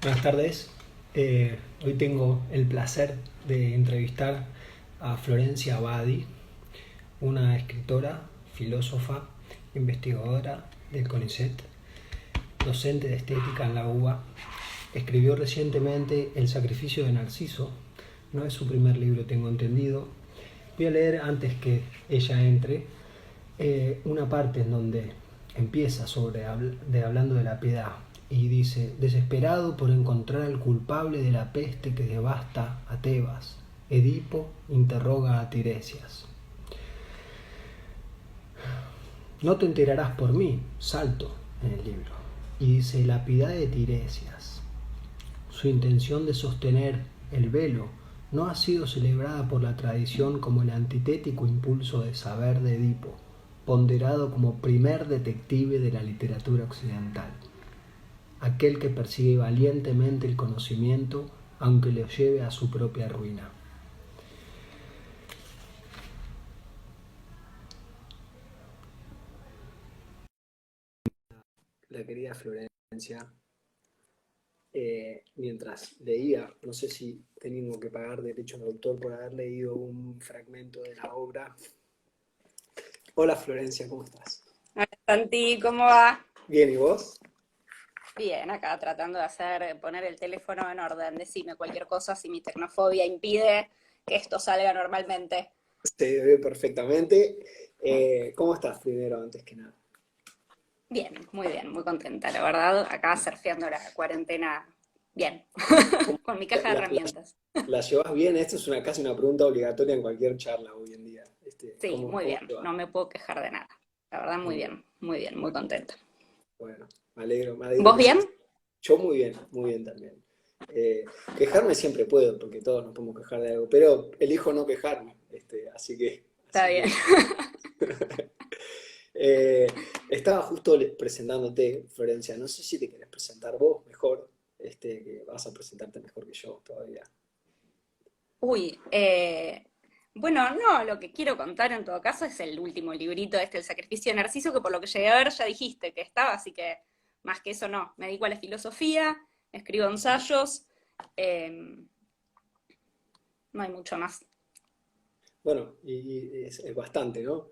Buenas tardes. Hoy tengo el placer de entrevistar a Florencia Abadi, una escritora, filósofa, investigadora del CONICET, docente de estética en la UBA. Escribió recientemente El sacrificio de Narciso. No es su primer libro, tengo entendido. Voy a leer antes que ella entre una parte en donde empieza hablando de la piedad y dice: desesperado por encontrar al culpable de la peste que devasta a Tebas, Edipo interroga a Tiresias. No te enterarás por mí, salto en el libro, y dice: la piedad de Tiresias, su intención de sostener el velo, no ha sido celebrada por la tradición como el antitético impulso de saber de Edipo, ponderado como primer detective de la literatura occidental, aquel que persigue valientemente el conocimiento aunque lo lleve a su propia ruina. La querida Florencia, mientras leía, no sé si tengo que pagar derechos de autor por haber leído un fragmento de la obra. Hola Florencia, ¿cómo estás? Hola Santi, ¿cómo va? Bien, ¿y vos? Bien, acá tratando de poner el teléfono en orden. Decime cualquier cosa si mi tecnofobia impide que esto salga normalmente. Se ve perfectamente. ¿Cómo estás primero, antes que nada? Bien, muy contenta, la verdad. Acá surfeando la cuarentena, bien, ¿Cómo con mi la, caja de la- herramientas. la llevas bien? Esto es casi una pregunta obligatoria en cualquier charla hoy en día. Sí, muy ¿Cómo bien, te va? no me puedo quejar de nada. La verdad, muy bien, muy Bueno, contenta. bueno, me alegro ¿Vos que sea bien? así. Yo muy bien también. Quejarme siempre puedo, porque todos nos podemos quejar de algo, pero elijo no quejarme, Está bien. eh, estaba justo presentándote, Florencia. No sé si te querés presentar vos mejor, que vas a presentarte mejor que yo todavía. Uy, bueno, no, lo que quiero contar en todo caso es el último librito, El sacrificio de Narciso, que por lo que llegué a ver ya dijiste que estaba, así que más que eso no. Me dedico a la filosofía, escribo ensayos, eh, no hay mucho más. Bueno, y es bastante, ¿no?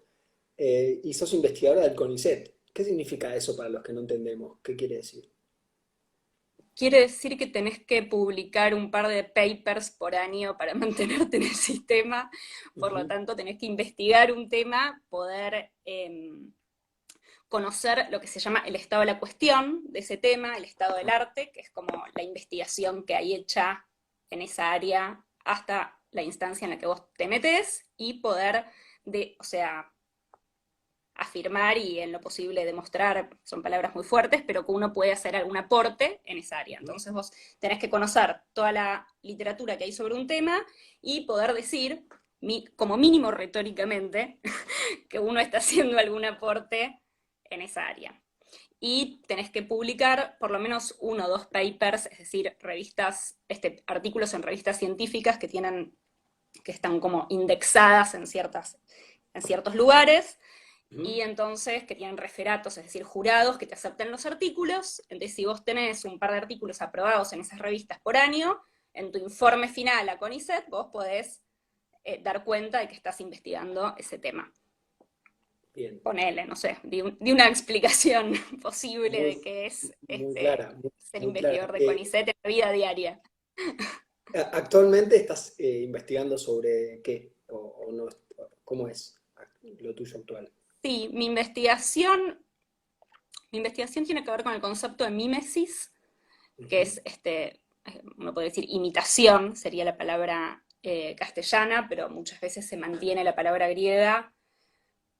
Y sos investigadora del CONICET. ¿Qué significa eso para los que no entendemos? ¿Qué quiere decir? Quiere decir que tenés que publicar un par de papers por año para mantenerte en el sistema, por lo Ujú, tanto tenés que investigar un tema, poder conocer lo que se llama el estado de la cuestión de ese tema, el estado del arte, que es como la investigación que hay hecha en esa área hasta la instancia en la que vos te metés y poder, o sea, afirmar y en lo posible demostrar, son palabras muy fuertes, pero que uno puede hacer algún aporte en esa área. ujú. Entonces vos tenés que conocer toda la literatura que hay sobre un tema y poder decir, como mínimo retóricamente, que uno está haciendo algún aporte en esa área. Y tenés que publicar por lo menos uno o dos papers, es decir, artículos en revistas científicas que están como indexadas en ciertos lugares, Ujú. y entonces que tienen referatos, es decir, jurados que te acepten los artículos. Entonces, si vos tenés un par de artículos aprobados en esas revistas por año, en tu informe final a CONICET vos podés dar cuenta de que estás investigando ese tema. Bien, Ponele, no sé, di una explicación posible muy, de qué es muy clara, ser muy clara. investigador de CONICET en la vida diaria. Actualmente estás investigando sobre qué, o no, ¿cómo es lo tuyo actual? Sí, mi investigación tiene que ver con el concepto de mímesis, que Ujú, es, uno puede decir imitación, sería la palabra castellana, pero muchas veces se mantiene la palabra griega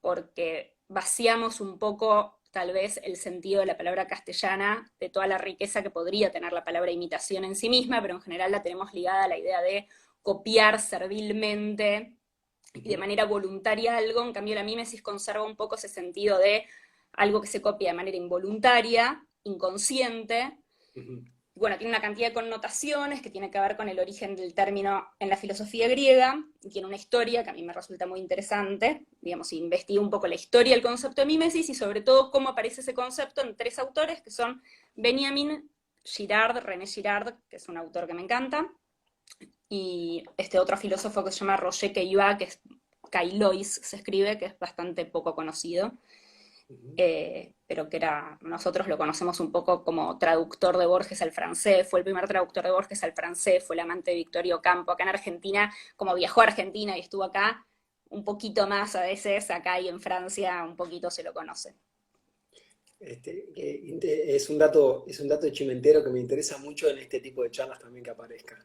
porque vaciamos un poco tal vez el sentido de la palabra castellana de toda la riqueza que podría tener la palabra imitación en sí misma, pero en general la tenemos ligada a la idea de copiar servilmente y de ujú, manera voluntaria algo. En cambio la mímesis conserva un poco ese sentido de algo que se copia de manera involuntaria, inconsciente. ujú. Bueno, tiene una cantidad de connotaciones que tiene que ver con el origen del término en la filosofía griega, y tiene una historia que a mí me resulta muy interesante. Digamos, investigo un poco la historia del concepto de mímesis y sobre todo cómo aparece ese concepto en tres autores que son Benjamin, Girard, René Girard, que es un autor que me encanta, y este otro filósofo que se llama Roger Caillois, que es Caillois se escribe, que es bastante poco conocido, pero que nosotros lo conocemos un poco como traductor de Borges al francés, fue el primer traductor de Borges al francés, fue el amante de Victorio Campo, acá en Argentina, como viajó a Argentina y estuvo acá, un poquito más a veces, acá y en Francia un poquito se lo conoce. Es un dato chimentero que me interesa mucho en este tipo de charlas también que aparezca,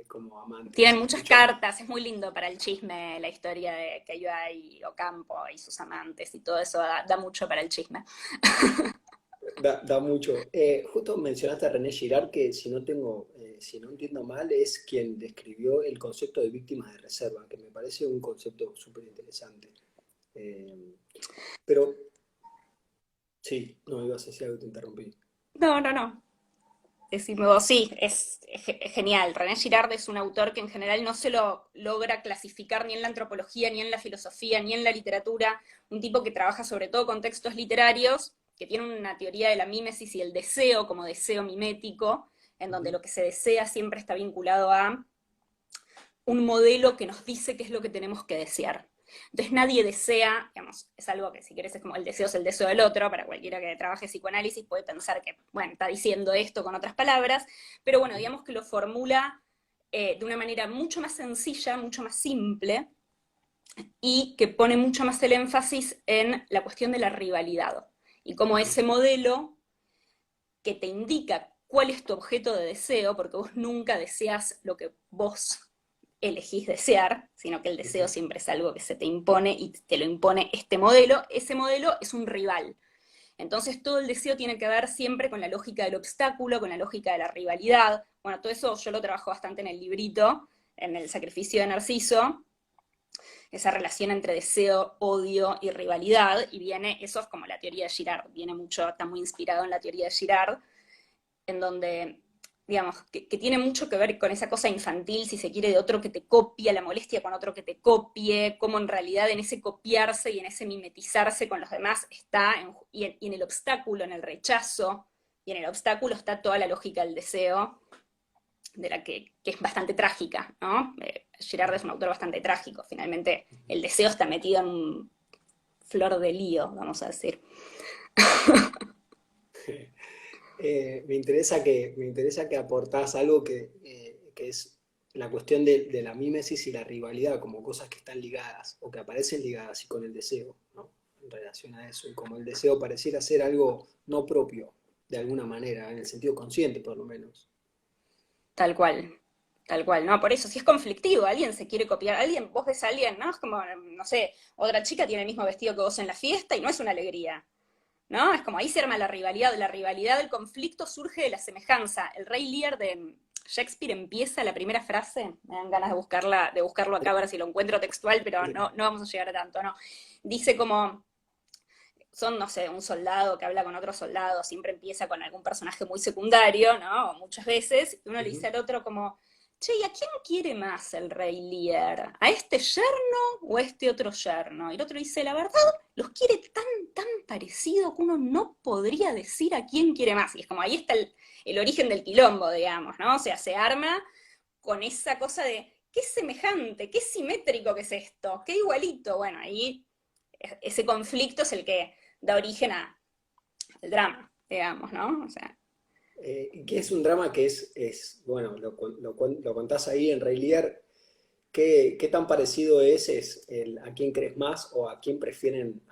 como Tienen amantes. muchas Mucho, cartas, es muy lindo para el chisme la historia de Caillois y Ocampo y sus amantes y todo eso da mucho para el chisme. da mucho. Justo mencionaste a René Girard, que si no entiendo mal, es quien describió el concepto de víctimas de reserva, que me parece un concepto súper interesante. Eh, pero sí, no ibas a decir algo, te interrumpí. No, no, no. Decime vos, sí, es genial. René Girard es un autor que en general no se lo logra clasificar ni en la antropología, ni en la filosofía, ni en la literatura. Un tipo que trabaja sobre todo con textos literarios, que tiene una teoría de la mímesis y el deseo como deseo mimético, en donde Ujú. lo que se desea siempre está vinculado a un modelo que nos dice qué es lo que tenemos que desear. Entonces nadie desea, digamos, es algo que si querés es como el deseo es el deseo del otro, para cualquiera que trabaje psicoanálisis puede pensar que, bueno, está diciendo esto con otras palabras, pero bueno, digamos que lo formula de una manera mucho más sencilla, mucho más simple, y que pone mucho más el énfasis en la cuestión de la rivalidad, y cómo ese modelo que te indica cuál es tu objeto de deseo, porque vos nunca deseas lo que vos elegís desear, sino que el deseo Ujú. siempre es algo que se te impone y te lo impone este modelo. Ese modelo es un rival. Entonces todo el deseo tiene que ver siempre con la lógica del obstáculo, con la lógica de la rivalidad. Bueno, todo eso yo lo trabajo bastante en el librito, en el sacrificio de Narciso, esa relación entre deseo, odio y rivalidad, y viene, eso es como la teoría de Girard, viene mucho, está muy inspirado en la teoría de Girard, en donde, digamos, que tiene mucho que ver con esa cosa infantil, si se quiere, de otro que te copia, la molestia con otro que te copie, cómo en realidad en ese copiarse y en ese mimetizarse con los demás está, y en el obstáculo, en el rechazo, y en el obstáculo está toda la lógica del deseo, de la que es bastante trágica, ¿no? Girard es un autor bastante trágico, finalmente el deseo está metido en un flor de lío, vamos a decir. Me interesa que aportás algo que es la cuestión de la mímesis y la rivalidad como cosas que están ligadas o que aparecen ligadas y con el deseo, ¿no? En relación a eso, y como el deseo pareciera ser algo no propio, de alguna manera, en el sentido consciente por lo menos. Tal cual, ¿no? Por eso, si es conflictivo, alguien se quiere copiar, alguien, vos ves a alguien, ¿no? Es como, no sé, otra chica tiene el mismo vestido que vos en la fiesta y no es una alegría, ¿no? Es como ahí se arma la rivalidad, el conflicto surge de la semejanza. El Rey Lear de Shakespeare empieza la primera frase, me dan ganas de buscarla, de buscarlo acá a ver si lo encuentro textual, pero no, no vamos a llegar a tanto, ¿no? Dice como, son, no sé, un soldado que habla con otro soldado, siempre empieza con algún personaje muy secundario, ¿no? Muchas veces, y uno le dice Ujú. al otro como, che, ¿y a quién quiere más el Rey Lear? ¿A este yerno o a este otro yerno? Y el otro dice, la verdad, los quiere tan parecido que uno no podría decir a quién quiere más. Y es como, ahí está el origen del quilombo, digamos, ¿no? O sea, se arma con esa cosa de, qué semejante, qué simétrico que es esto, qué igualito. Bueno, ahí ese conflicto es el que da origen al drama, digamos, ¿no? O sea, Que es un drama que bueno, lo contás ahí en Rey Lear. Qué tan parecido es el a quién crees más o a quién prefieren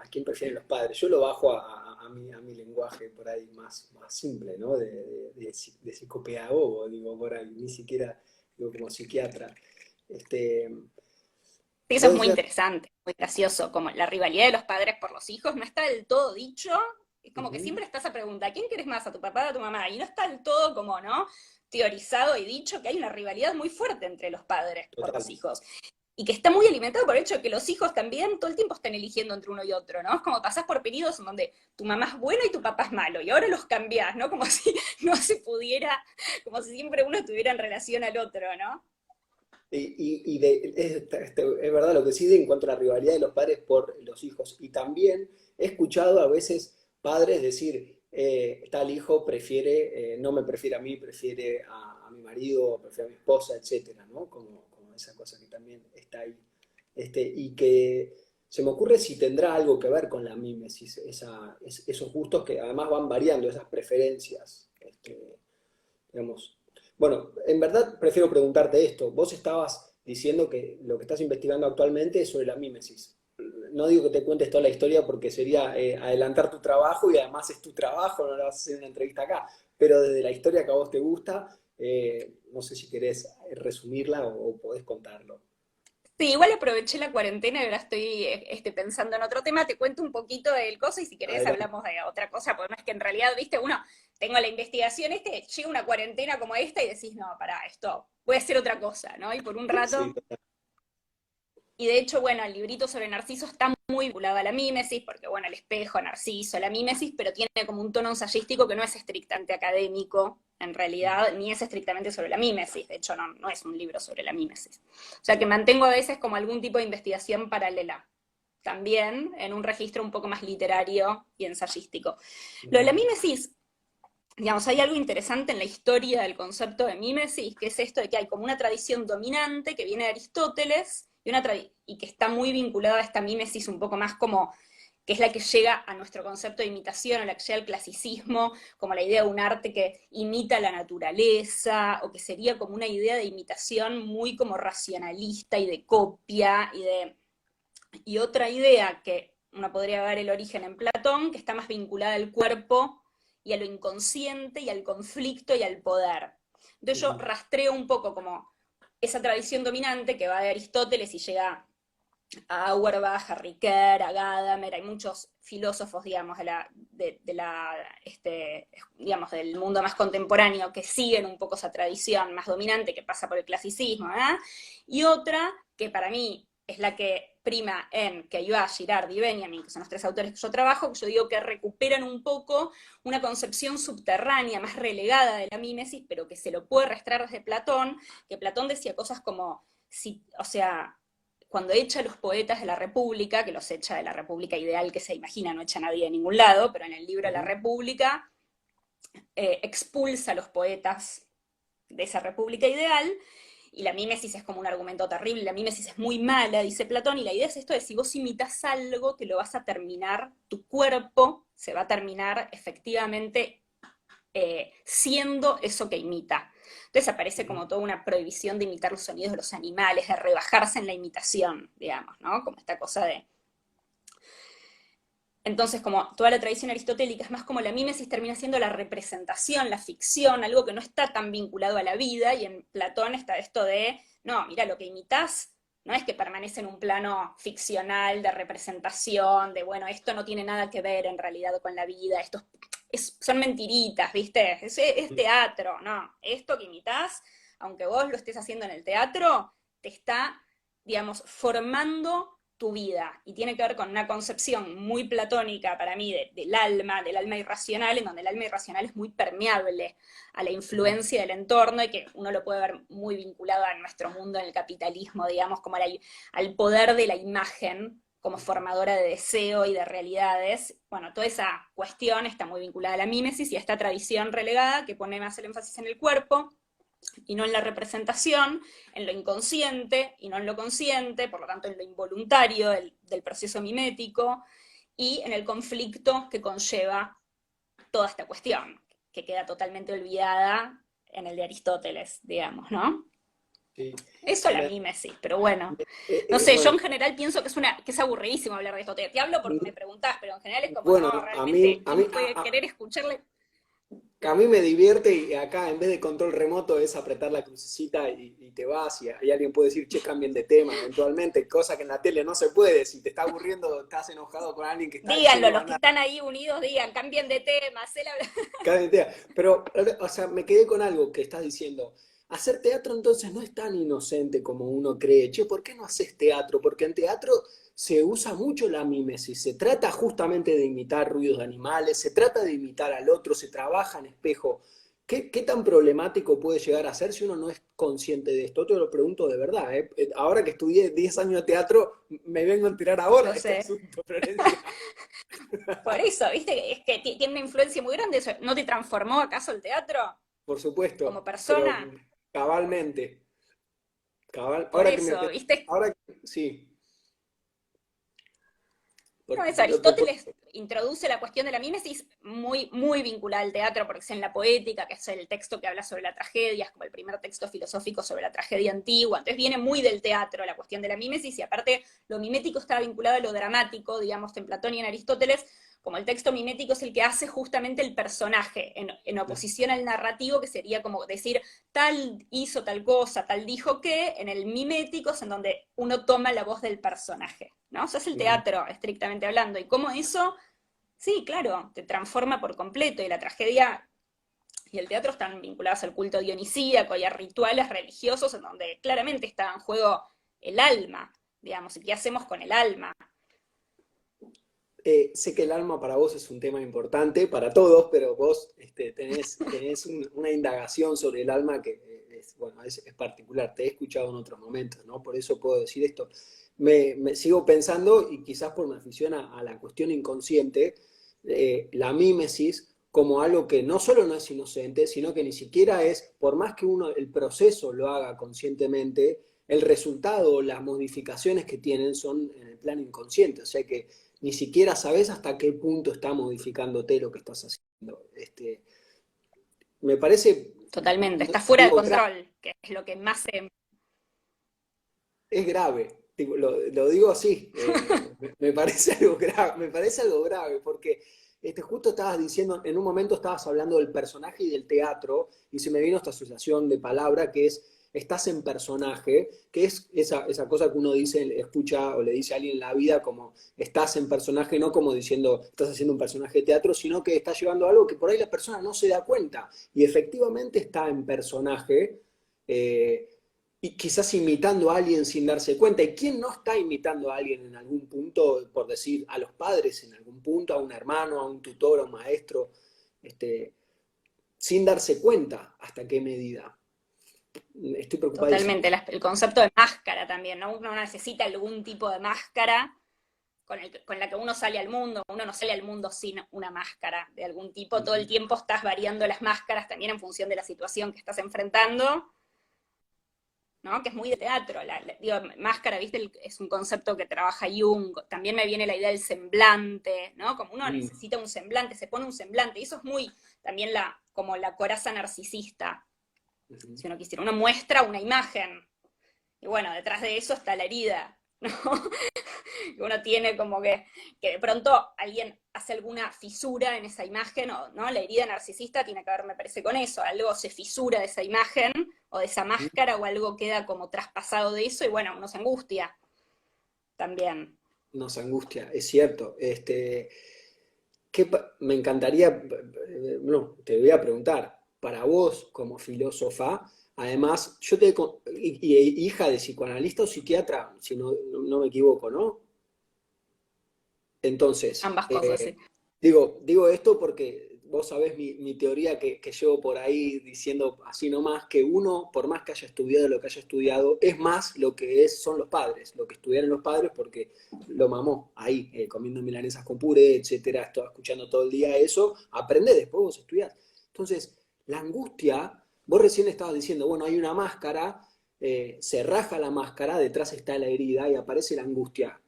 los padres? Yo lo bajo a mi lenguaje por ahí más simple, ¿no? De psicopedagogo, digo, por ahí, ni siquiera digo como psiquiatra. Este, sí, eso es vos muy decías, interesante, muy gracioso, como la rivalidad de los padres por los hijos no está del todo dicho, es como que ujú, siempre está esa pregunta, ¿a quién querés más, a tu papá o a tu mamá? Y no está del todo como, ¿no? Teorizado y dicho que hay una rivalidad muy fuerte entre los padres por los total, hijos. Y que está muy alimentado por el hecho de que los hijos también todo el tiempo están eligiendo entre uno y otro, ¿no? Es como pasás por periodos en donde tu mamá es buena y tu papá es malo, y ahora los cambiás, ¿no? Como si no se pudiera, como si siempre uno estuviera en relación al otro, ¿no? es verdad lo que sí en cuanto a la rivalidad de los padres por los hijos. Y también he escuchado a veces padres decir, tal hijo prefiere, no me prefiere a mí, prefiere a mi marido, prefiere a mi esposa, etcétera, ¿no? Como esa cosa que también está ahí. Y que se me ocurre si tendrá algo que ver con la mímesis, esos gustos que además van variando, esas preferencias, digamos. Bueno, en verdad prefiero preguntarte esto. Vos estabas diciendo que lo que estás investigando actualmente es sobre la mímesis. No digo que te cuentes toda la historia porque sería adelantar tu trabajo y además es tu trabajo, no le vas a hacer una entrevista acá, pero desde la historia que a vos te gusta, no sé si querés resumirla o podés contarlo. Sí, igual aproveché la cuarentena y ahora estoy pensando en otro tema, te cuento un poquito del coso y si querés Adelante. hablamos de otra cosa, porque no es que en realidad, viste, uno, tengo la investigación, llega una cuarentena como esta y decís, no, pará, esto, voy a hacer otra cosa, ¿no? Y por un Sí, rato, y de hecho, bueno, el librito sobre Narciso está muy vinculado a la mímesis, porque bueno, el espejo, Narciso, la mímesis, pero tiene como un tono ensayístico que no es estrictamente académico, en realidad, ni es estrictamente sobre la mímesis, de hecho no es un libro sobre la mímesis. O sea que mantengo a veces como algún tipo de investigación paralela, también en un registro un poco más literario y ensayístico. Lo de la mímesis, digamos, hay algo interesante en la historia del concepto de mímesis, que es esto de que hay como una tradición dominante que viene de Aristóteles y que está muy vinculada a esta mímesis un poco más como que es la que llega a nuestro concepto de imitación, a la que llega al clasicismo, como la idea de un arte que imita la naturaleza, o que sería como una idea de imitación muy como racionalista y de copia, y otra idea que uno podría ver el origen en Platón, que está más vinculada al cuerpo y a lo inconsciente y al conflicto y al poder. Entonces yo rastreo un poco como esa tradición dominante que va de Aristóteles y llega a Auerbach, a Ricoeur, a Gadamer, hay muchos filósofos, digamos, digamos, del mundo más contemporáneo que siguen un poco esa tradición más dominante que pasa por el clasicismo, ¿verdad? Y otra que para mí es la que prima en Caillois, Girard y Benjamin, que son los tres autores que yo trabajo, que yo digo que recuperan un poco una concepción subterránea, más relegada de la mímesis, pero que se lo puede rastrear desde Platón, que Platón decía cosas como, si, o sea, cuando echa a los poetas de la República, que los echa de la República ideal que se imagina, no echa a nadie de ningún lado, pero en el libro de la República expulsa a los poetas de esa República ideal, y la mímesis es como un argumento terrible, la mímesis es muy mala, dice Platón, y la idea es esto de si vos imitas algo, te lo vas a terminar, tu cuerpo se va a terminar efectivamente siendo eso que imita. Entonces aparece como toda una prohibición de imitar los sonidos de los animales, de rebajarse en la imitación, digamos, ¿no? Como esta cosa de... Entonces, como toda la tradición aristotélica es más como la mímesis termina siendo la representación, la ficción, algo que no está tan vinculado a la vida, y en Platón está esto de, no, mira, lo que imitas no es que permanece en un plano ficcional de representación, de, bueno, esto no tiene nada que ver en realidad con la vida, son mentiritas, ¿viste? Es teatro, no, esto que imitas, aunque vos lo estés haciendo en el teatro, te está, digamos, formando tu vida, y tiene que ver con una concepción muy platónica para mí del alma irracional, en donde el alma irracional es muy permeable a la influencia del entorno y que uno lo puede ver muy vinculado a nuestro mundo en el capitalismo, digamos, como al poder de la imagen como formadora de deseo y de realidades. Bueno, toda esa cuestión está muy vinculada a la mímesis y a esta tradición relegada que pone más el énfasis en el cuerpo y no en la representación, en lo inconsciente y no en lo consciente, por lo tanto en lo involuntario del proceso mimético, y en el conflicto que conlleva toda esta cuestión, que queda totalmente olvidada en el de Aristóteles, digamos, ¿no? Sí. Eso es la mímesis, pero bueno. No sé, yo Bueno, en general pienso que es aburridísimo hablar de esto. Te hablo porque me preguntás, pero en general es como, bueno, no, realmente, a mí, ¿quién puede querer escucharle? a mí me divierte y acá en vez de control remoto es apretar la crucecita y te vas y alguien puede decir, che, cambien de tema eventualmente, cosa que en la tele no se puede. Si te está aburriendo, estás enojado con alguien que está Díganlo, diciendo los que anda, están ahí unidos, digan, cambien de tema, cambien de tema. Pero, o sea, me quedé con algo que estás diciendo. Hacer teatro entonces no es tan inocente como uno cree. Che, ¿por qué no haces teatro? Porque en teatro se usa mucho la mímesis. Se trata justamente de imitar ruidos de animales, se trata de imitar al otro, se trabaja en espejo. ¿Qué tan problemático puede llegar a ser si uno no es consciente de esto? Te lo pregunto de verdad, ¿eh? Ahora que estudié 10 años de teatro, me vengo a enterar ahora Lo de este sé. asunto, Florencia. Por eso, ¿viste? Es que tiene una influencia muy grande eso. ¿No te transformó acaso el teatro Por como supuesto, pero persona? cabalmente. Por eso, ¿viste? Ahora sí. No, es Lo que, Aristóteles introduce la cuestión de la mímesis muy, muy vinculada al teatro, porque es en la poética, que es el texto que habla sobre la tragedia, es como el primer texto filosófico sobre la tragedia antigua, entonces viene muy del teatro la cuestión de la mímesis, y aparte lo mimético estaba vinculado a lo dramático, digamos, en Platón y en Aristóteles, como el texto mimético es el que hace justamente el personaje, en oposición al narrativo, que sería como decir, tal hizo tal cosa, tal dijo que, en el mimético es en donde uno toma la voz del personaje, ¿no? Eso es el teatro, estrictamente hablando, y cómo eso, sí, claro, te transforma por completo, y la tragedia y el teatro están vinculados al culto dionisíaco y a rituales religiosos en donde claramente está en juego el alma, digamos, y qué hacemos con el alma. sé que el alma para vos es un tema importante, para todos, pero vos tenés una indagación sobre el alma que bueno, es particular. Te he escuchado en otros momentos, ¿no? Por eso puedo decir esto. Me sigo pensando, y quizás por una afición a la cuestión inconsciente, la mímesis como algo que no solo no es inocente, sino que ni siquiera es, por más que uno el proceso lo haga conscientemente, el resultado, las modificaciones que tienen son en el plano inconsciente. O sea que ni siquiera sabes hasta qué punto está modificándote lo que estás haciendo. Me parece, Totalmente, no está fuera de digo, control, que es lo que más se... es grave. Lo digo así, me parece algo grave, porque justo estabas diciendo, en un momento estabas hablando del personaje y del teatro, y se me vino esta asociación de palabra que es estás en personaje, que es esa cosa que uno dice, escucha o le dice a alguien en la vida como estás en personaje, no como diciendo estás haciendo un personaje de teatro, sino que estás llevando algo que por ahí la persona no se da cuenta, y efectivamente está en personaje. eh, y quizás imitando a alguien sin darse cuenta. ¿Y quién no está imitando a alguien en algún punto, por decir, a los padres en algún punto, a un hermano, a un tutor, a un maestro, este, sin darse cuenta hasta qué medida? Estoy preocupadísimo. Totalmente, el concepto de máscara también, ¿no? Uno necesita algún tipo de máscara con la que uno sale al mundo, uno no sale al mundo sin una máscara de algún tipo, todo el tiempo estás variando las máscaras también en función de la situación que estás enfrentando, ¿no? Que es muy de teatro, digo, máscara, ¿viste? Es un concepto que trabaja Jung, también me viene la idea del semblante, ¿no? Como uno Mm, necesita un semblante, se pone un semblante, y eso es muy también como la coraza narcisista, ujú. si uno quisiera, uno muestra una imagen, y bueno, detrás de eso está la herida, ¿no? Que uno tiene como que de pronto alguien hace alguna fisura en esa imagen, ¿no? La herida narcisista tiene que ver, me parece, con eso, algo se fisura de esa imagen o de esa máscara o algo queda como traspasado de eso y bueno, uno se angustia también. Nos angustia, es cierto. Me encantaría, no, te voy a preguntar, para vos como filósofa, además, hija de psicoanalista o psiquiatra, si no me equivoco, ¿no? Entonces, Ambas cosas, sí. digo esto porque vos sabés mi teoría que llevo por ahí diciendo así nomás, que uno, por más que haya estudiado lo que haya estudiado, es más lo que son los padres, lo que estudiaron los padres porque lo mamó ahí, comiendo milanesas con puré, etcétera, escuchando todo el día eso, aprende después vos estudiás. Entonces, la angustia, vos recién estabas diciendo, bueno, hay una máscara, se raja la máscara, detrás está la herida y aparece la angustia.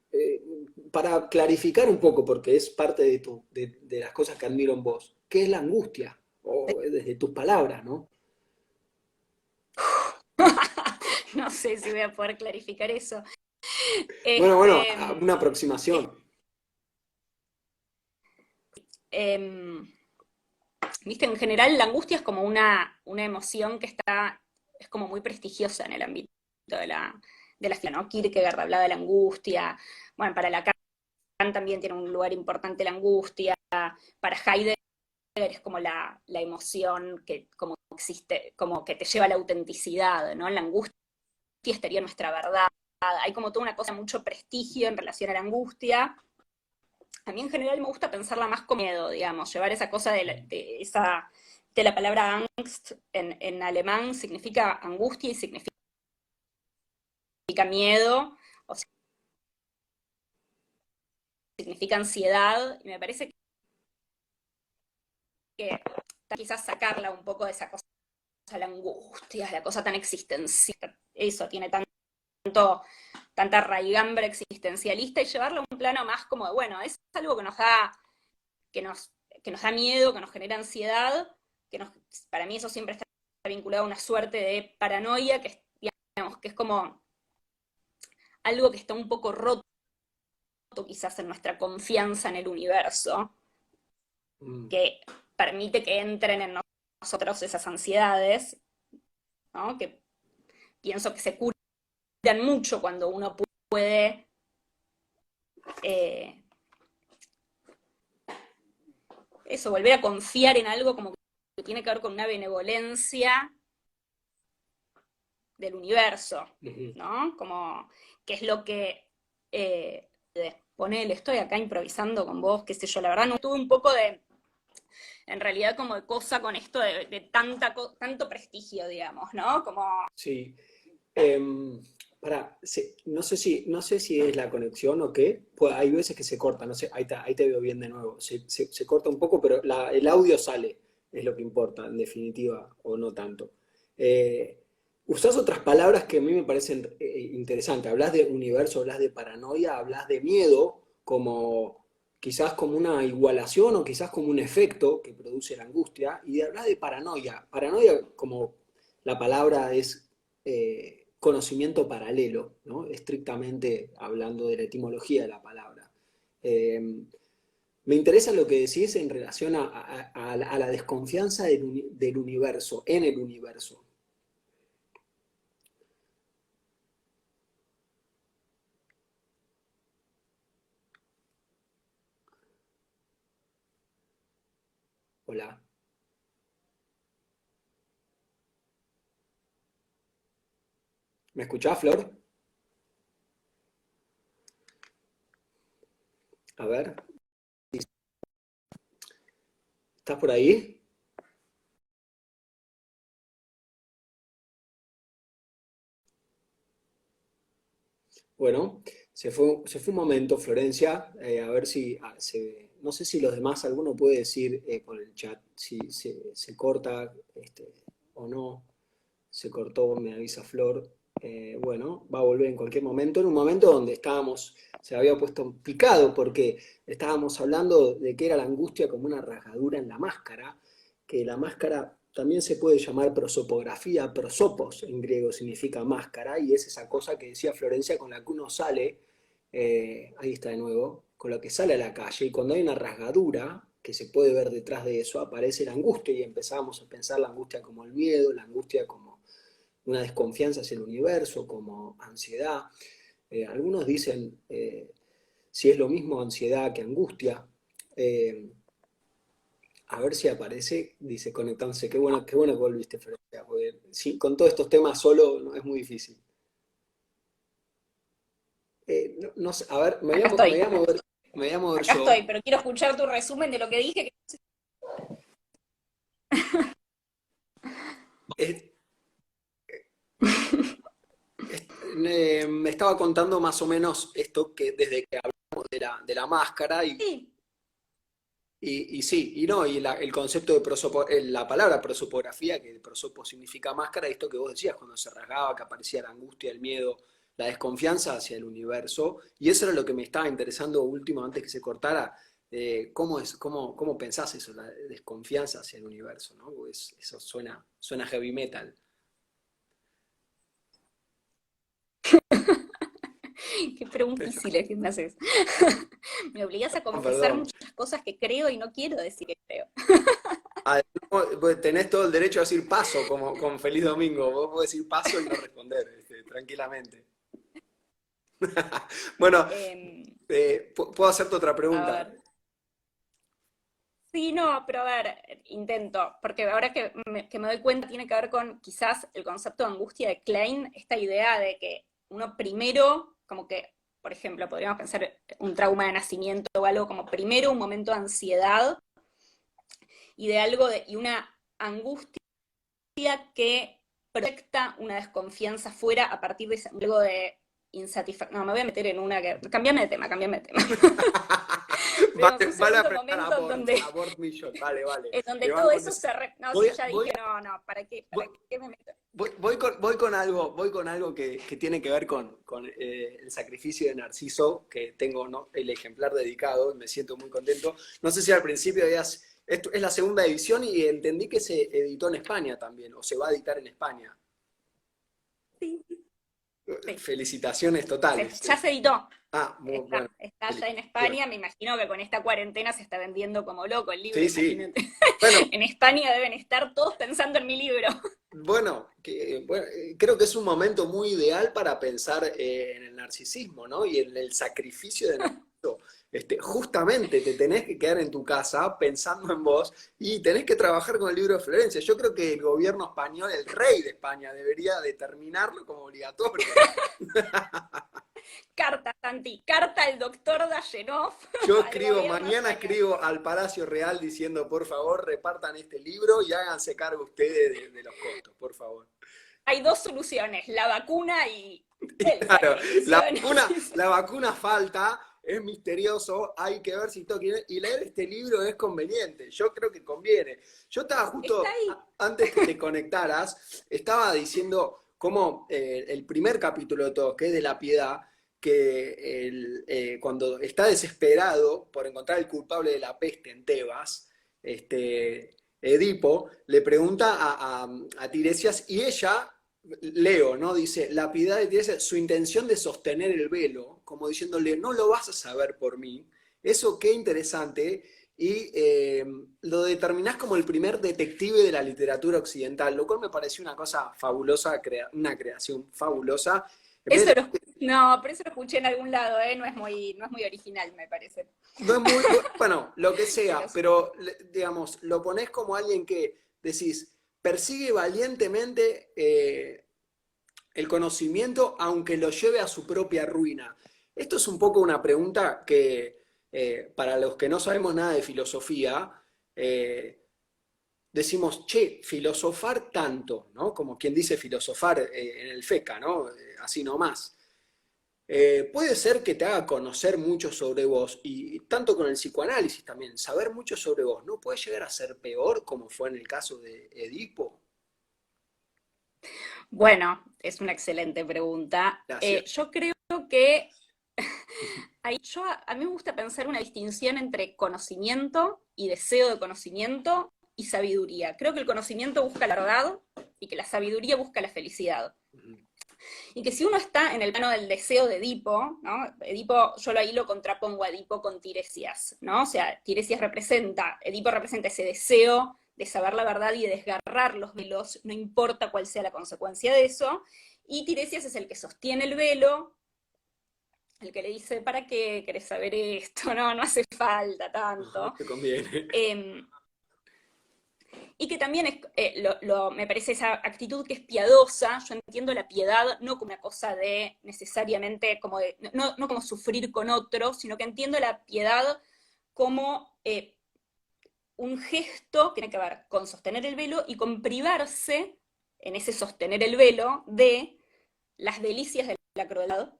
Para clarificar un poco, porque es parte de las cosas que admiro en vos, ¿qué es la angustia? O desde tus palabras, ¿no? No sé si voy a poder clarificar eso. Bueno, Este, una es, aproximación. em, Viste, en general la angustia es como una emoción que es como muy prestigiosa en el ámbito de la filosofía, ¿no? Kierkegaard hablaba de la angustia, bueno, para Lacan también tiene un lugar importante la angustia, para Heidegger es como la emoción que como existe, como que te lleva a la autenticidad, ¿no? La angustia estaría nuestra verdad, hay como toda una cosa, mucho prestigio en relación a la angustia. A mí en general me gusta pensarla más como miedo, digamos, llevar esa cosa de esa la palabra Angst en alemán significa angustia y significa miedo, o significa ansiedad, y me parece que quizás sacarla un poco de esa cosa, la angustia, la cosa tan existencial, eso tiene tanta raigambre existencialista, y llevarla a un plano más como de, bueno, es algo que nos da, que nos, que nos da miedo, que nos genera ansiedad, para mí eso siempre está vinculado a una suerte de paranoia, digamos, que es como algo que está un poco roto quizás en nuestra confianza en el universo, que permite que entren en nosotros esas ansiedades, ¿no? Que pienso que se curan mucho cuando uno puede volver a confiar en algo como que tiene que ver con una benevolencia del universo, ¿no? Como que es lo que ponele, estoy acá improvisando con vos, qué sé yo, la verdad no tuve un poco de, en realidad como de cosa con esto de tanto prestigio, digamos, ¿no? Como... Sí. No sé si es la conexión o qué, pues hay veces que se corta, no sé, ahí te veo bien de nuevo, se corta un poco, pero el audio sale, es lo que importa, en definitiva, o no tanto. Usás otras palabras que a mí me parecen interesantes, hablas de universo, hablas de paranoia, hablas de miedo, como quizás como una igualación o quizás como un efecto que produce la angustia, y hablas de paranoia como la palabra es conocimiento paralelo, ¿no? Estrictamente hablando de la etimología de la palabra. Me interesa lo que decís en relación a la desconfianza del universo, en el universo. Hola. ¿Me escuchás, Flor? A ver. ¿Estás por ahí? Bueno, se fue un momento, Florencia, a ver si, no sé si los demás, alguno puede decir por el chat si se corta o no, se cortó, me avisa Flor. Bueno, va a volver en cualquier momento, en un momento donde se había puesto picado porque estábamos hablando de que era la angustia como una rasgadura en la máscara, que la máscara también se puede llamar prosopografía, prosopos en griego significa máscara, y es esa cosa que decía Florencia con la que uno sale, ahí está de nuevo, con la que sale a la calle, y cuando hay una rasgadura que se puede ver detrás de eso, aparece la angustia, y empezamos a pensar la angustia como el miedo, la angustia como una desconfianza hacia el universo, como ansiedad. Algunos dicen si es lo mismo ansiedad que angustia. A ver si aparece, dice conectándose. Qué bueno que volviste, Florencia, porque sí, con todos estos temas solo no, es muy difícil. No sé, a ver, Acá estoy. Me voy a mover Acá yo. estoy, pero quiero escuchar tu resumen de lo que dije. Es- Me estaba contando más o menos esto que desde que hablamos de la máscara Sí. y sí, y no, y el concepto de la palabra prosopografía, que prosopo significa máscara, esto que vos decías, cuando se rasgaba, que aparecía la angustia, el miedo, la desconfianza hacia el universo, y eso era lo que me estaba interesando último, antes que se cortara, cómo pensás eso, la desconfianza hacia el universo, ¿no? Pues eso suena heavy metal. Qué preguntas difíciles que me haces. Me obligas a confesar Perdón. muchas cosas que creo y no quiero decir que creo. Pues tenés todo el derecho a decir paso, como con Feliz Domingo. Vos podés decir paso y no responder, tranquilamente. Bueno, puedo hacerte otra A pregunta. ver. Sí, no, pero a ver, intento, porque ahora que me doy cuenta tiene que ver con quizás el concepto de angustia de Klein, esta idea de que uno primero, como que, por ejemplo, podríamos pensar un trauma de nacimiento o algo como primero un momento de ansiedad y de algo y una angustia que proyecta una desconfianza fuera a partir de algo de insatisfacción. No, me voy a meter en una que... Cambiame de tema. Vale, Un vale segundo momento donde, abort mission, vale. en donde Te todo banco en eso eso. se... No, Voy, sí, ya voy- dije, no, ¿para qué me meto? voy con algo que tiene que ver con el sacrificio de Narciso, que tengo, ¿no?, el ejemplar dedicado, y me siento muy contento. No sé si al principio esto es la segunda edición y entendí que se editó en España también, o se va a editar en España. Sí, sí. Felicitaciones totales. Ya se editó. Muy bueno. Está ya en España, me imagino que con esta cuarentena se está vendiendo como loco el libro, Sí, sí. imagínate. Bueno, En España deben estar todos pensando en mi libro. bueno, creo que es un momento muy ideal para pensar en el narcisismo, ¿no? Y en el sacrificio de Narciso. Justamente te tenés que quedar en tu casa pensando en vos y tenés que trabajar con el libro de Florencia. Yo creo que el gobierno español, el rey de España, debería determinarlo como obligatorio. Carta, Santi, carta al doctor Dayenov. Yo al gobierno mañana español. escribo al Palacio Real diciendo, por favor, repartan este libro y háganse cargo ustedes de los costos, por favor. Hay dos soluciones, la vacuna y el Claro, sacrificio. la vacuna falta, es misterioso, hay que ver si toque. Y leer este libro es conveniente, yo creo que conviene. Yo estaba justo, Está ahí. antes que te conectaras, estaba diciendo cómo el primer capítulo de todo, que es de la piedad, que cuando está desesperado por encontrar el culpable de la peste en Tebas, Edipo le pregunta a Tiresias y ella, Leo, ¿no? Dice, la piedad de Tiresias, su intención de sostener el velo, como diciéndole, no lo vas a saber por mí. Eso qué interesante. Y lo determinás como el primer detective de la literatura occidental, lo cual me pareció una cosa fabulosa, una creación fabulosa. No, pero eso lo escuché en algún lado, no es muy original, me parece. No es muy, bueno, lo que sea, pero digamos, lo ponés como alguien que decís, persigue valientemente el conocimiento aunque lo lleve a su propia ruina. Esto es un poco una pregunta que para los que no sabemos nada de filosofía, decimos, che, filosofar tanto, ¿no? Como quien dice filosofar en el FECA, ¿no? Así nomás. Puede ser que te haga conocer mucho sobre vos, y tanto con el psicoanálisis también, saber mucho sobre vos, ¿no puede llegar a ser peor como fue en el caso de Edipo? Bueno, es una excelente pregunta. Gracias. Yo creo que a mí me gusta pensar una distinción entre conocimiento y deseo de conocimiento y sabiduría. Creo que el conocimiento busca la verdad y que la sabiduría busca la felicidad. Y que si uno está en el plano del deseo de Edipo, ¿no? Edipo, yo ahí lo contrapongo a Edipo con Tiresias, ¿no? O sea, Edipo representa ese deseo de saber la verdad y de desgarrar los velos, no importa cuál sea la consecuencia de eso, y Tiresias es el que sostiene el velo, el que le dice, ¿para qué querés saber esto? No hace falta tanto. No te conviene. Y que también me parece esa actitud que es piadosa. Yo entiendo la piedad no como una cosa de necesariamente, no como sufrir con otro, sino que entiendo la piedad como un gesto que tiene que ver con sostener el velo y con privarse, en ese sostener el velo, de las delicias de la crueldad,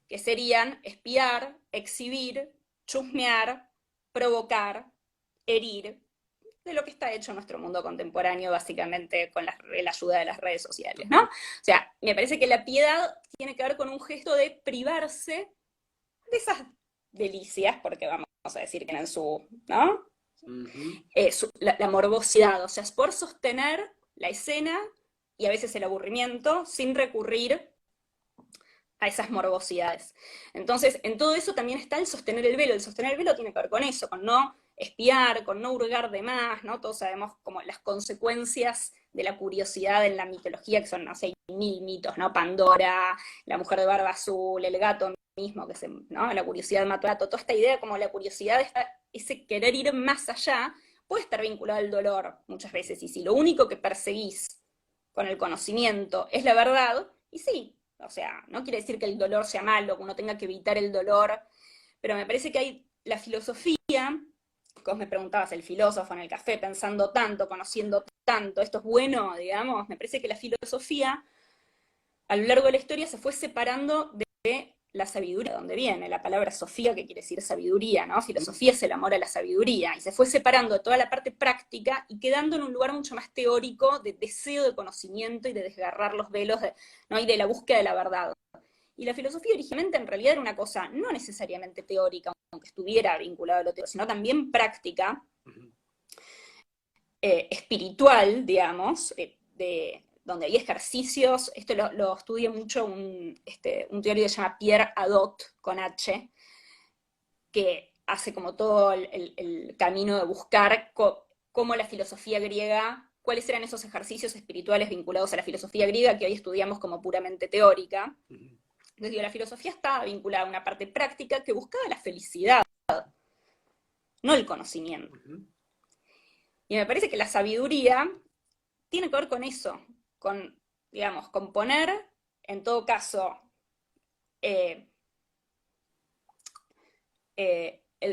que serían espiar, exhibir, chusmear, provocar, herir, de lo que está hecho en nuestro mundo contemporáneo, básicamente con la ayuda de las redes sociales, ¿no? O sea, me parece que la piedad tiene que ver con un gesto de privarse de esas delicias, porque vamos a decir que en su, ¿no? La morbosidad, o sea, es por sostener la escena y a veces el aburrimiento sin recurrir a esas morbosidades. Entonces, en todo eso también está el sostener el velo. El sostener el velo tiene que ver con eso, con no espiar, con no hurgar de más, ¿no? Todos sabemos como las consecuencias de la curiosidad en la mitología, que son, no sé, 1000 mitos, ¿no? Pandora, la mujer de barba azul, el gato mismo, ¿no? La curiosidad mató al gato. Toda esta idea como la curiosidad, ese querer ir más allá, puede estar vinculado al dolor muchas veces. Y si lo único que perseguís con el conocimiento es la verdad, y sí, o sea, no quiere decir que el dolor sea malo, que uno tenga que evitar el dolor, pero me parece que la filosofía me preguntabas, el filósofo en el café, pensando tanto, conociendo tanto, esto es bueno, digamos, me parece que la filosofía a lo largo de la historia se fue separando de la sabiduría, de donde viene la palabra sofía, que quiere decir sabiduría, ¿no? Filosofía es el amor a la sabiduría, y se fue separando de toda la parte práctica y quedando en un lugar mucho más teórico de deseo de conocimiento y de desgarrar los velos, ¿no? Y de la búsqueda de la verdad. Y la filosofía originalmente en realidad era una cosa no necesariamente teórica, aunque estuviera vinculada a lo teórico, sino también práctica, espiritual, digamos, donde hay ejercicios. Esto lo estudia mucho un teórico que se llama Pierre Hadot, con H, que hace como todo el camino de buscar cómo la filosofía griega, cuáles eran esos ejercicios espirituales vinculados a la filosofía griega que hoy estudiamos como puramente teórica. Entonces, digo, la filosofía estaba vinculada a una parte práctica que buscaba la felicidad, no el conocimiento. Y me parece que la sabiduría tiene que ver con eso, con, digamos, con poner, en todo caso,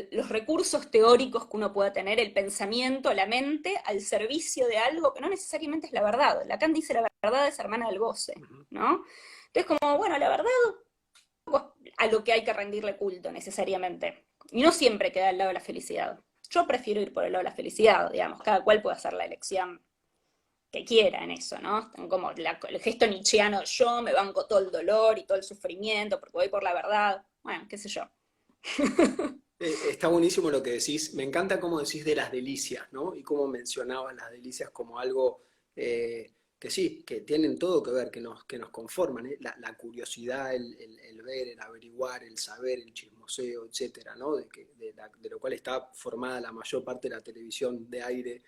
los recursos teóricos que uno pueda tener, el pensamiento, la mente, al servicio de algo que no necesariamente es la verdad. Lacan dice la verdad es hermana del goce, ¿no? Entonces, como, bueno, la verdad a lo que hay que rendirle culto necesariamente. Y no siempre queda al lado de la felicidad. Yo prefiero ir por el lado de la felicidad, digamos, cada cual puede hacer la elección que quiera en eso, ¿no? Como el gesto nietzscheano, yo me banco todo el dolor y todo el sufrimiento porque voy por la verdad. Bueno, qué sé yo. Está buenísimo lo que decís. Me encanta cómo decís de las delicias, ¿no? Y cómo mencionabas las delicias como algo que sí, que tienen todo que ver, que nos conforman, ¿eh? La curiosidad, el ver, el averiguar, el saber, el chismoseo, etcétera, ¿no? De lo cual está formada la mayor parte de la televisión de aire,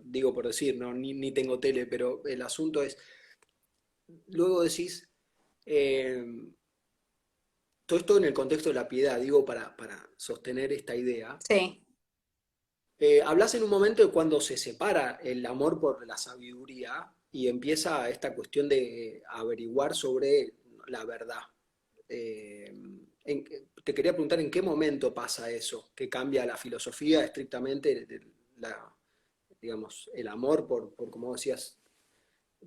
digo por decir, ¿no? Ni tengo tele, pero el asunto es, luego decís, todo esto en el contexto de la piedad, digo, para sostener esta idea. Sí. Hablas en un momento de cuando se separa el amor por la sabiduría y empieza esta cuestión de averiguar sobre la verdad. Te quería preguntar en qué momento pasa eso, que cambia la filosofía estrictamente, digamos, el amor por, como decías,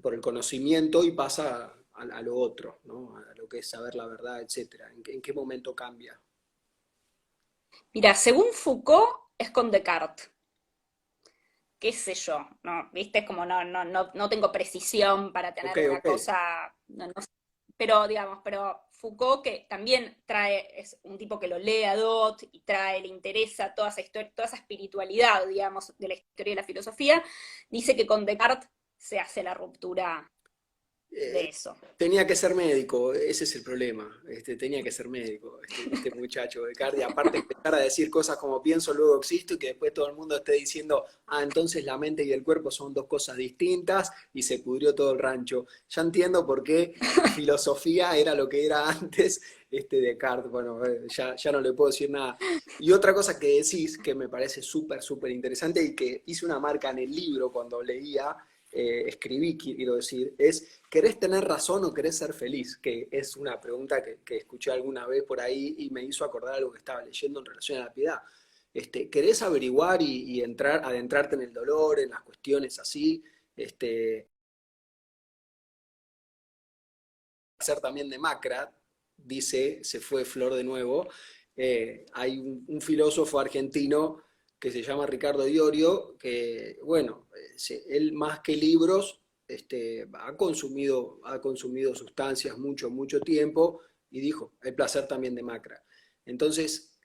por el conocimiento y pasa a lo otro, ¿no? A lo que es saber la verdad, etc. ¿En qué momento cambia? Mira, según Foucault, es con Descartes. Qué sé yo, ¿no? ¿Viste? Es como no tengo precisión para Ok, tener una ok. cosa, no sé. Pero digamos, pero Foucault, que también es un tipo que lo lee a Dot y le interesa toda esa historia, toda esa espiritualidad, digamos, de la historia de la filosofía, dice que con Descartes se hace la ruptura de eso. Tenía que ser médico, ese es el problema. Tenía que ser médico, este muchacho de Cardi. Aparte, empezar a decir cosas como pienso, luego existo, y que después todo el mundo esté diciendo, entonces la mente y el cuerpo son dos cosas distintas, y se pudrió todo el rancho. Ya entiendo por qué filosofía era lo que era antes Descartes. Bueno, ya no le puedo decir nada. Y otra cosa que decís, que me parece súper, súper interesante, y que hice una marca en el libro cuando leía, escribí, quiero decir, es ¿querés tener razón o querés ser feliz? Que es una pregunta que escuché alguna vez por ahí y me hizo acordar algo que estaba leyendo en relación a la piedad. ¿Querés averiguar y adentrarte en el dolor, en las cuestiones así? Hacer también de Macra, dice, se fue Flor de nuevo, hay un filósofo argentino que se llama Ricardo Diorio, que, bueno, él más que libros, ha consumido sustancias mucho tiempo, y dijo, el placer también de Macra. Entonces,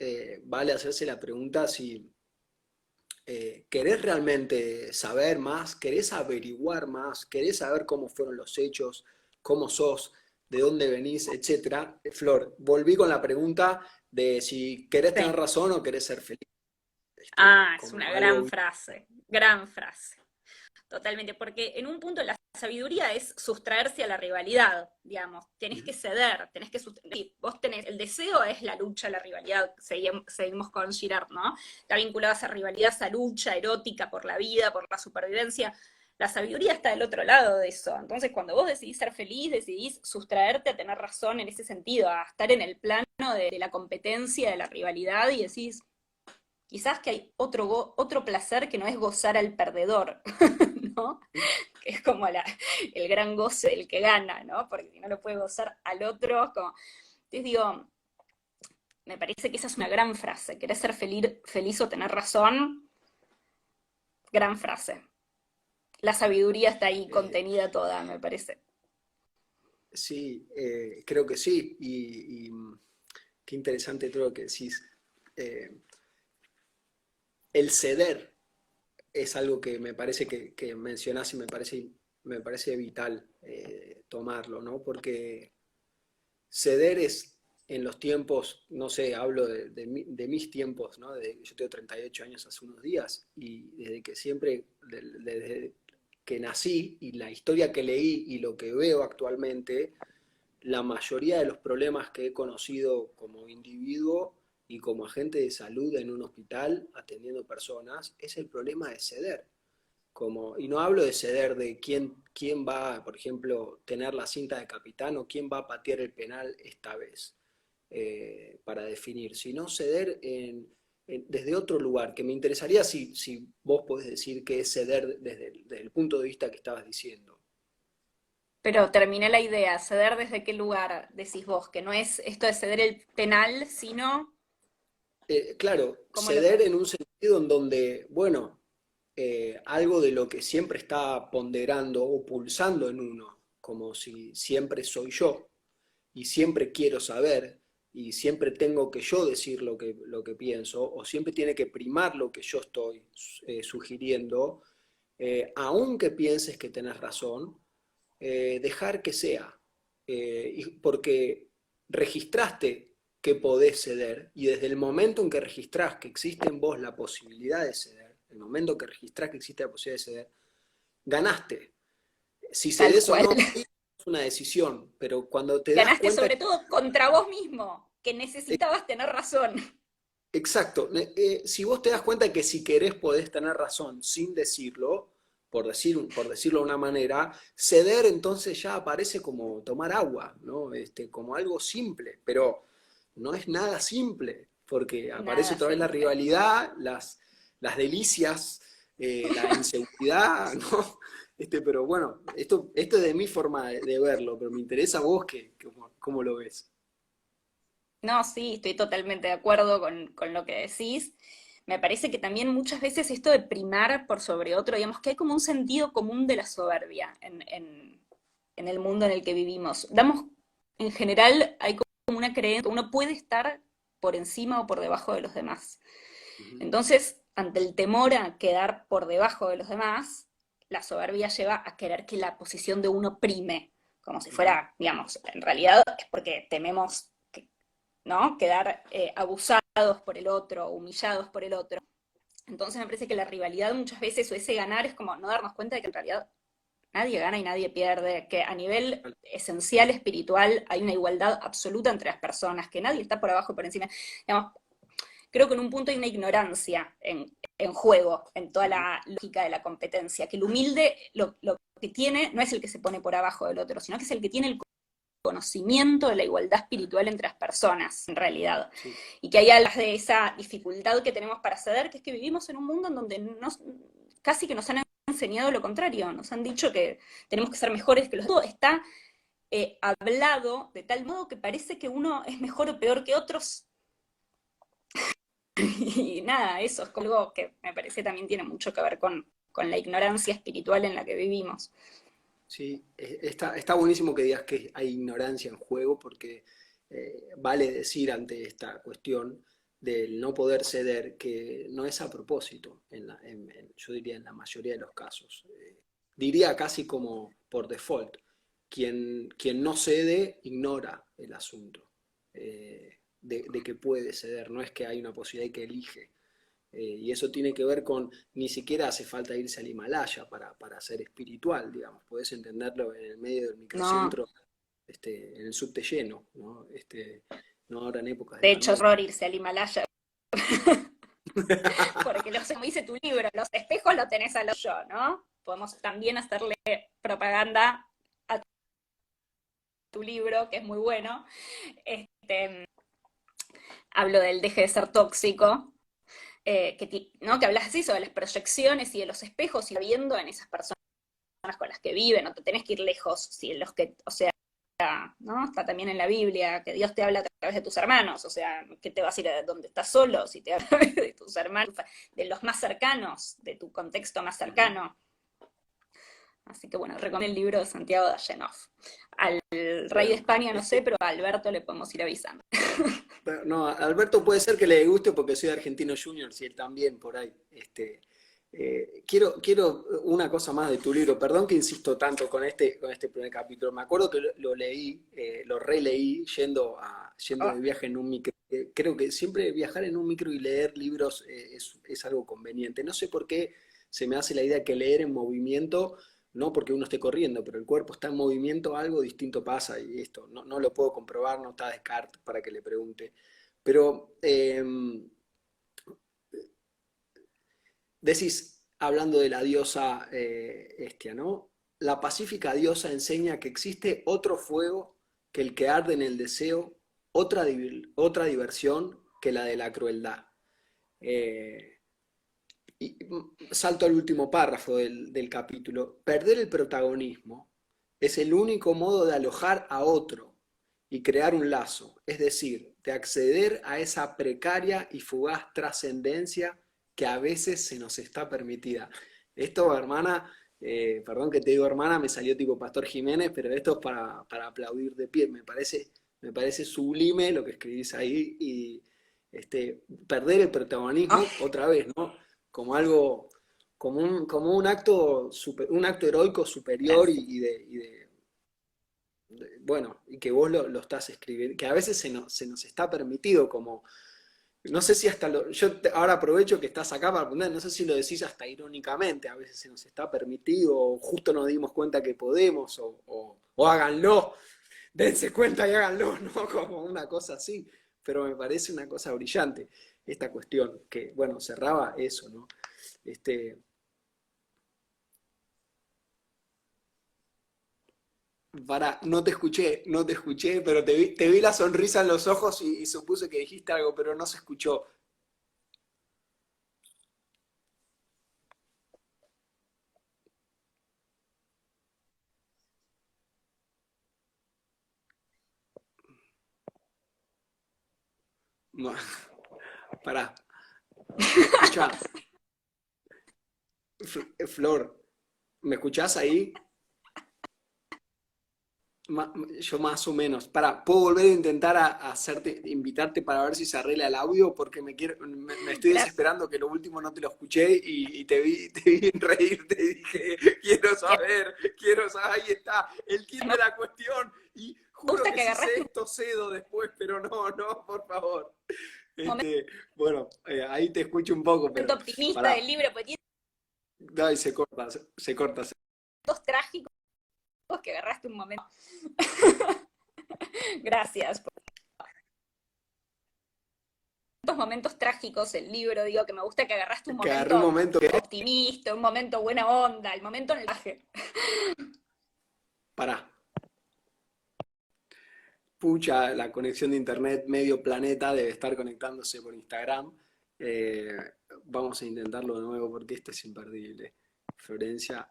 vale hacerse la pregunta si querés realmente saber más, querés averiguar más, querés saber cómo fueron los hechos, cómo sos, de dónde venís, etcétera. Flor, volví con la pregunta de si querés tener Sí. razón o querés ser feliz. Es Como una algo... gran frase. Totalmente, porque en un punto la sabiduría es sustraerse a la rivalidad, digamos, tenés que ceder, vos tenés, el deseo es la lucha, la rivalidad, seguimos con Girard, ¿no? Está vinculada a esa rivalidad, esa lucha erótica por la vida, por la supervivencia. La sabiduría está del otro lado de eso. Entonces, cuando vos decidís ser feliz, decidís sustraerte a tener razón en ese sentido, a estar en el plano de la competencia, de la rivalidad, y decís, quizás que hay otro placer que no es gozar al perdedor, ¿no? Que es como el gran goce del que gana, ¿no? Porque si no lo puede gozar al otro, como... Entonces digo, me parece que esa es una gran frase, querer ser feliz o tener razón, gran frase. La sabiduría está ahí contenida toda, me parece. Sí, creo que sí, y qué interesante todo lo que decís. Eh, el ceder es algo que me parece que mencionás y me parece vital tomarlo, ¿no? Porque ceder es en los tiempos, no sé, hablo de mis tiempos, ¿no? Yo tengo 38 años hace unos días y desde que siempre, desde que nací y la historia que leí y lo que veo actualmente, la mayoría de los problemas que he conocido como individuo y como agente de salud en un hospital atendiendo personas es el problema de ceder. Y no hablo de ceder de quién va, por ejemplo, tener la cinta de capitán o quién va a patear el penal esta vez para definir, sino ceder desde otro lugar, que me interesaría si vos podés decir que es ceder desde el punto de vista que estabas diciendo. Pero terminé la idea, ceder desde qué lugar decís vos, que no es esto de ceder el penal, sino, Claro, ¿cómo lo ceder pensás? en un sentido en donde, bueno, algo de lo que siempre está ponderando o pulsando en uno, como si siempre soy yo y siempre quiero saber y siempre tengo que yo decir lo que pienso o siempre tiene que primar lo que yo estoy sugiriendo, aunque pienses que tenés razón, dejar que sea, porque registraste que podés ceder y desde el momento en que registrás que existe en vos la posibilidad de ceder, el momento que registrás que existe la posibilidad de ceder, ganaste. Si Tal cedes o cual. no es una decisión, pero cuando te das Ganaste cuenta sobre todo contra vos mismo, que que, necesitabas tener razón. exacto, si vos te das cuenta que si querés podés tener razón sin decirlo, por decirlo de una manera, ceder entonces ya aparece como tomar agua, ¿no? Como algo simple, pero no es nada simple, porque aparece Nada otra vez la simple. rivalidad, las delicias, la inseguridad, ¿no? Pero bueno, esto es de mi forma de verlo, pero me interesa a vos cómo lo ves. No, sí, estoy totalmente de acuerdo con lo que decís. Me parece que también muchas veces esto de primar por sobre otro, digamos que hay como un sentido común de la soberbia en el mundo en el que vivimos. En general, hay como una creencia que uno puede estar por encima o por debajo de los demás. Ujú. Entonces, ante el temor a quedar por debajo de los demás, la soberbia lleva a querer que la posición de uno prime, como si Ujú. fuera, digamos, en realidad es porque tememos ¿no? Quedar abusados por el otro, humillados por el otro. Entonces me parece que la rivalidad muchas veces o ese ganar es como no darnos cuenta de que en realidad nadie gana y nadie pierde, que a nivel esencial espiritual hay una igualdad absoluta entre las personas, que nadie está por abajo y por encima. Digamos, creo que en un punto hay una ignorancia en juego, en toda Ujú. la lógica de la competencia, que el humilde lo que tiene no es el que se pone por abajo del otro, sino que es el que tiene el conocimiento de la igualdad espiritual entre las personas, en realidad. Sí. Y que hay algo de esa dificultad que tenemos para ceder, que es que vivimos en un mundo en donde casi que nos han enseñado lo contrario, nos han dicho que tenemos que ser mejores que los otros. Todo está hablado de tal modo que parece que uno es mejor o peor que otros. Y nada, eso es algo que me parece también tiene mucho que ver con la ignorancia espiritual en la que vivimos. Sí, está buenísimo que digas que hay ignorancia en juego porque vale decir ante esta cuestión del no poder ceder que no es a propósito, yo diría en la mayoría de los casos. Diría casi como por default, quien no cede ignora el asunto de que puede ceder, no es que hay una posibilidad y que elige. Y eso tiene que ver con, ni siquiera hace falta irse al Himalaya para ser espiritual, digamos. Podés entenderlo en el medio del No, microcentro, en el subte lleno, ¿no? No ahora en épocas de de hecho, es pandemia. horror irse al Himalaya, porque como dice tu libro, los espejos lo tenés a lo yo, ¿no? Podemos también hacerle propaganda a tu libro, que es muy bueno. Hablo del deje de ser tóxico, ¿no? Que hablas así sobre las proyecciones y de los espejos y viendo en esas personas con las que viven, no te tenés que ir lejos, si los que, o sea, ¿no? Está también en la Biblia, que Dios te habla a través de tus hermanos, o sea, que te vas a ir a donde estás solo, si te habla a través de tus hermanos, de los más cercanos, de tu contexto más cercano. Así que bueno, recomiendo el libro de Santiago de Allenov. Al rey de España no sé, pero a Alberto le podemos ir avisando. No, a Alberto puede ser que le guste porque soy argentino junior, y él también por ahí. Quiero una cosa más de tu libro. Perdón que insisto tanto con este primer capítulo. Me acuerdo que lo leí, lo releí yendo de viaje en un micro. Creo que siempre viajar en un micro y leer libros es algo conveniente. No sé por qué se me hace la idea que leer en movimiento, no porque uno esté corriendo, pero el cuerpo está en movimiento, algo distinto pasa, y esto no lo puedo comprobar, no está Descartes para que le pregunte. Pero decís, hablando de la diosa Hestia, ¿no? La pacífica diosa enseña que existe otro fuego que el que arde en el deseo, otra diversión que la de la crueldad. Y salto al último párrafo del capítulo. Perder el protagonismo es el único modo de alojar a otro y crear un lazo, es decir, de acceder a esa precaria y fugaz trascendencia que a veces se nos está permitida. Esto, hermana, perdón que te digo hermana, me salió tipo Pastor Jiménez, pero esto es para aplaudir de pie. Me parece sublime lo que escribís ahí, y perder el protagonismo, otra vez, ¿no? Como algo, como un acto heroico superior bueno, y que vos lo estás escribiendo, que a veces se nos está permitido, como, no sé si hasta ahora aprovecho que estás acá para preguntar, no sé si lo decís hasta irónicamente, a veces se nos está permitido, o justo nos dimos cuenta que podemos, o háganlo, dense cuenta y háganlo, ¿no? Como una cosa así, pero me parece una cosa brillante esta cuestión, que, bueno, cerraba eso, ¿no? No te escuché, pero te vi la sonrisa en los ojos y supuse que dijiste algo, pero no se escuchó. No, pará. Escuchá. Flor, ¿me escuchás ahí? Yo más o menos. ¿Puedo volver a intentar invitarte para ver si se arregla el audio? Porque me estoy desesperando, que lo último no te lo escuché y te vi reírte y dije, quiero saber, ahí está, el kit de la cuestión. Y juro que si sé esto cedo después, pero no, por favor. Bueno, ahí te escucho un poco, pero... optimista del libro, porque tiene... Ay, se corta. Dos trágicos que agarraste un momento. Gracias. Tantos momentos trágicos el libro, digo, que me gusta que agarraste un momento optimista, un momento buena onda, el momento en el viaje. Pará. Pucha, la conexión de internet medio planeta debe estar conectándose por Instagram. Vamos a intentarlo de nuevo porque este es imperdible. Florencia.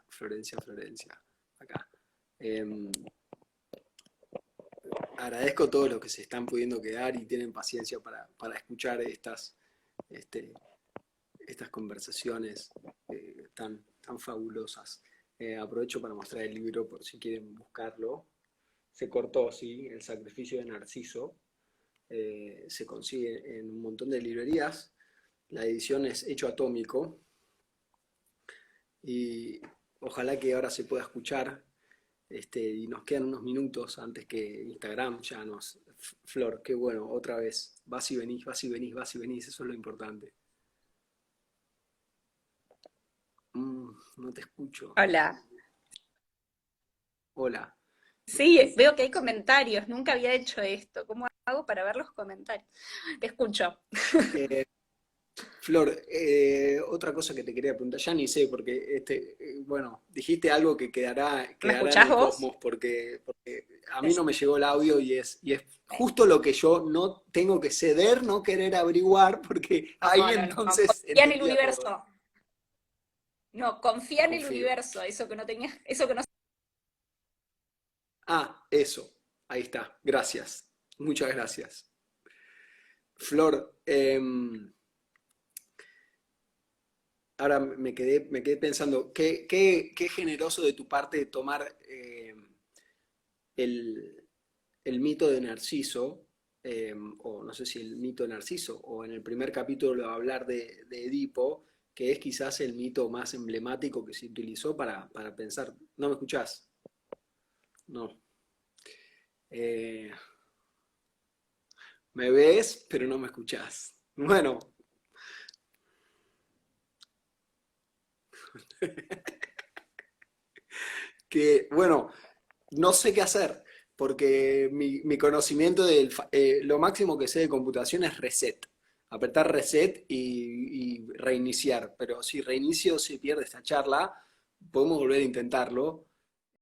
Acá. Agradezco a todos los que se están pudiendo quedar y tienen paciencia para escuchar estas conversaciones tan fabulosas. Aprovecho para mostrar el libro por si quieren buscarlo. Se cortó, sí, El sacrificio de Narciso. Se consigue en un montón de librerías. La edición es Hecho Atómico. Y ojalá que ahora se pueda escuchar. Y nos quedan unos minutos antes que Instagram ya nos... Flor, qué bueno, otra vez. Vas y venís, eso es lo importante. No te escucho. Hola. Sí, veo que hay comentarios, nunca había hecho esto. ¿Cómo hago para ver los comentarios? Te escucho. Flor, otra cosa que te quería preguntar, ya ni sé, porque bueno, dijiste algo que quedará, ¿Me quedará en escuchás el vos? cosmos, porque a mí no me llegó el audio y es justo lo que yo no tengo que ceder, no querer averiguar, porque ahí No, no, no, entonces confía en el entendía todo. universo. No, confía en el Confío. universo, eso que no tenías, eso que no. Ah, eso, ahí está, gracias, muchas gracias. Flor, ahora me quedé pensando, qué generoso de tu parte tomar el, el mito de Narciso, o no sé si el mito de Narciso, o en el primer capítulo hablar de Edipo, que es quizás el mito más emblemático que se utilizó para pensar. ¿No me escuchás? No. Eh, me ves, pero no me escuchás. Bueno, bueno, no sé qué hacer, porque mi conocimiento lo máximo que sé de computación es reset. Apretar reset y reiniciar. Pero si reinicio se pierde esta charla, podemos volver a intentarlo.